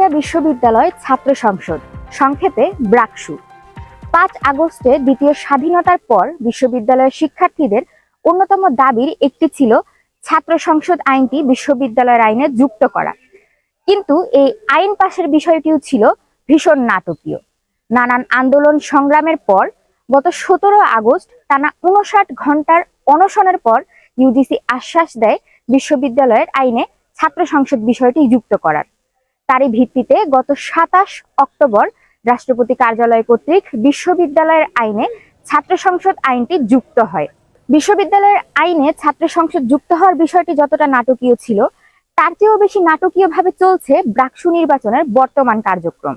রোকেয়া বিশ্ববিদ্যালয় ছাত্র সংসদ, সংক্ষেপে ব্রাকসু। ৫ আগস্টে দ্বিতীয় স্বাধীনতার পর বিশ্ববিদ্যালয়ের শিক্ষার্থীদের অন্যতম দাবির একটি ছিল ছাত্র সংসদ আইনটি বিশ্ববিদ্যালয়ের আইনে যুক্ত করা। কিন্তু এই আইন পাশের বিষয়টিও ছিল ভীষণ নাটকীয়। নানান আন্দোলন সংগ্রামের পর গত ১৭ আগস্ট টানা ৫৯ ঘন্টার অনশনের পর ইউজিসি আশ্বাস দেয় বিশ্ববিদ্যালয়ের আইনে ছাত্র সংসদ বিষয়টি যুক্ত করার। তারই ভিত্তিতে গত ২৭ অক্টোবর রাষ্ট্রপতি কার্যালয় কর্তৃক বিশ্ববিদ্যালয়ের আইনে ছাত্র সংসদ আইনটি যুক্ত হয়। বিশ্ববিদ্যালয়ের আইনে ছাত্র সংসদ যুক্ত হওয়ার বিষয়টি যতটা নাটকীয় ছিল, তার চেয়েও বেশি নাটকীয়ভাবে চলছে ব্রাকসু নির্বাচনের বর্তমান কার্যক্রম।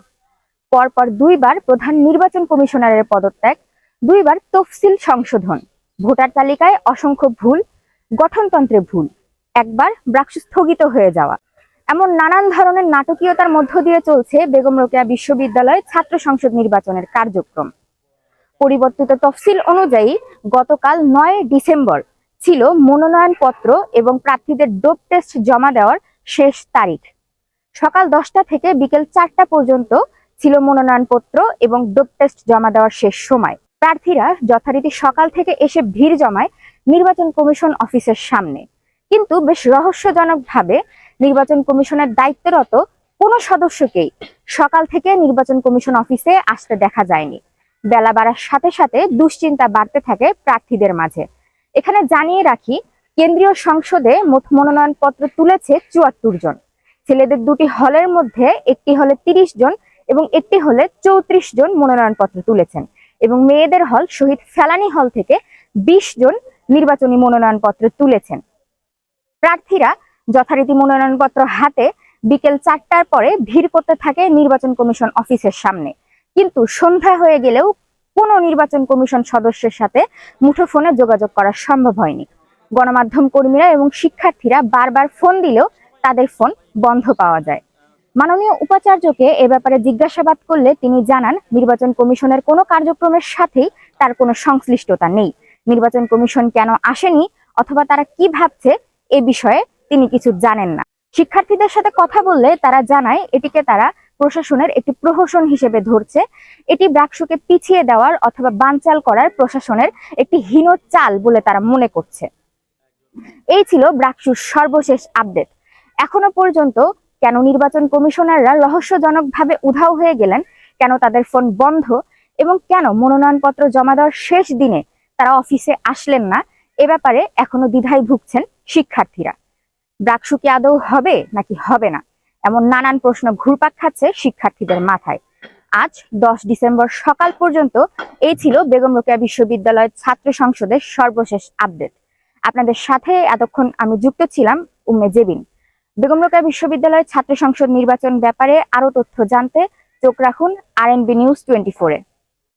পরপর ২ বার প্রধান নির্বাচন কমিশনারের পদত্যাগ, ২ বার তফসিল সংশোধন, ভোটার তালিকায় অসংখ্য ভুল, গঠনতন্ত্রে ভুল, একবার ব্রাকসু স্থগিত হয়ে যাওয়া, এমন নানান ধরনের নাটকীয়তার মধ্য দিয়ে চলছে বেগম রোকেয়া বিশ্ববিদ্যালয় ছাত্র সংসদ নির্বাচনের কার্যক্রম। পরিবর্তিত তফসিল অনুযায়ী গতকাল ৯ ডিসেম্বর ছিল মনোনয়নপত্র এবং প্রার্থীদের ডোপ টেস্ট জমা দেওয়ার শেষ তারিখ। সকাল ১০টা থেকে বিকেল ৪টা পর্যন্ত ছিল মনোনয়নপত্র এবং ডোপ টেস্ট জমা দেওয়ার শেষ সময়। প্রার্থীরা যথারীতি সকাল থেকে এসে ভিড় জমায় নির্বাচন কমিশন অফিসের সামনে, কিন্তু বেশ রহস্যজনকভাবে নির্বাচন কমিশনের দায়িত্বরত কোনো সদস্যকেই সকাল থেকে নির্বাচন কমিশন অফিসে আসতে দেখা যায়নি। বেলা বাড়ার সাথে সাথে দুশ্চিন্তা বাড়তে থাকে প্রার্থীদের মাঝে। এখানে জানিয়ে রাখি, কেন্দ্রীয় সংসদে মোট মনোনয়নপত্র তুলেছে ৭৪ জন। ছেলেদের ২টি হলের মধ্যে একটি হলে ৩০ জন এবং একটি হলে ৩৪ জন মনোনয়নপত্র তুলেছেন, এবং মেয়েদের হল শহীদ ফেলানী হল থেকে ২০ জন নির্বাচনী মনোনয়নপত্র তুলেছেন। প্রার্থীরা যথারীতি মনোনয়নপত্র হাতে বিকেল ৪টার পরে ভিড় করতে থাকে নির্বাচন কমিশন অফিসের সামনে, কিন্তু সন্ধ্যা হয়ে গেলেও কোনো নির্বাচন কমিশন সদস্যের সাথে মুঠোফোনে যোগাযোগ করা সম্ভব হয়নি। গণমাধ্যম কর্মীরা এবং শিক্ষার্থীরা বারবার ফোন দিলেও তাদের ফোন বন্ধ পাওয়া যায়। মাননীয় উপাচার্যকে এ ব্যাপারে জিজ্ঞাসাবাদ করলে তিনি জানান, নির্বাচন কমিশনের কোনো কার্যক্রমের সাথেই তার কোনো সংশ্লিষ্টতা নেই। নির্বাচন কমিশন কেন আসেনি অথবা তারা কি ভাবছে এ বিষয়ে তিনি কিছু জানেন না। শিক্ষার্থীদের সাথে কথা বললে তারা জানায়, এটিকে তারা প্রশাসনের একটি প্রহসন হিসেবে ধরছে। এটি ব্রাকসুকে পিছিয়ে দেওয়ার অথবা বানচাল করার প্রশাসনের একটি হীন চাল বলে তারা মনে করছে। এই ছিল ব্রাকসুর সর্বশেষ আপডেট। এখনো পর্যন্ত কেন নির্বাচন কমিশনাররা রহস্যজনকভাবে উধাও হয়ে গেলেন, কেন তাদের ফোন বন্ধ, এবং কেন মনোনয়নপত্র জমা দেওয়ার শেষ দিনে তারা অফিসে আসলেন না, এ ব্যাপারে এখনো দ্বিধায় ভুগছেন শিক্ষার্থীরা। ব্রাকসু কি আদৌ হবে নাকি হবে না, এমন নানান প্রশ্ন ঘুরপাক খাচ্ছে শিক্ষার্থীদের মাথায়। আজ ১০ ডিসেম্বর সকাল পর্যন্ত এই ছিল বেগম রোকেয়া বিশ্ববিদ্যালয় ছাত্র সংসদের সর্বশেষ আপডেট। আপনাদের সাথে এতক্ষণ আমি যুক্ত ছিলাম উম্মে জেবিন। বেগম রোকেয়া বিশ্ববিদ্যালয় ছাত্র সংসদ নির্বাচন ব্যাপারে আরো তথ্য জানতে চোখ রাখুন RNB News 24-এ।